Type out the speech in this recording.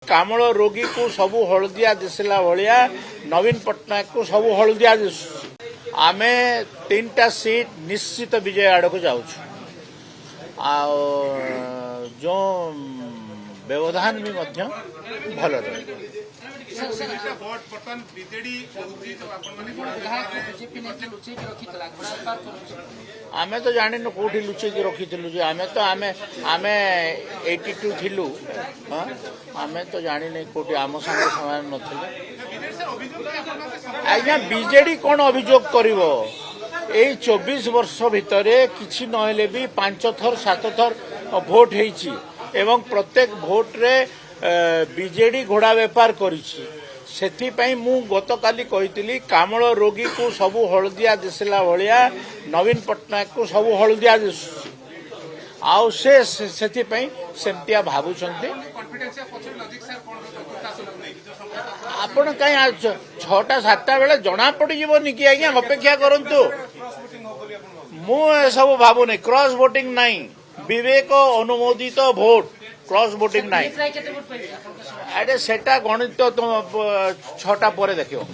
कामल रोगी को सबू हलदिया दिसला भाया नवीन पट्टनायक को सबू हलदिया दिशु आमे 3टा सीट निश्चित विजय आड़ को जाऊँ जो व्यवधान भी भल रहे आमे तो जानिनु कोठी लुचेकी रखीलु जे आमे तो आमे आमे 82 थिलु आमे तो जानिने कोठी आम संगे समान नथिले आज्ञा बीजेडी कौन अभियोग करिवो एई 24 वर्ष भितरे किछि नहेले भी 5 थर 7 थर भोट हेछि एवं प्रत्येक भोट रे बीजेडी घोड़ा व्यापार करिछि सेथिपाई मु गतकाली कहितली कामल रोगी को सबू हलदिया दिसला भाया नवीन पट्टनायक को सबू हलदिया दिशु आउ सेथिपाई सेमतिया भाबुछंती आपण कहीं 6टा 7टा बेले जना पड़ जीवनी कि आज्ञा अपेक्षा करंतु मु सब भाबुनी क्रॉस वोटिंग नहीं विवेक अनुमोदित भोट क्रॉस वोटिंग नहीं अरे सेटा गणित 6टा पर देखियो।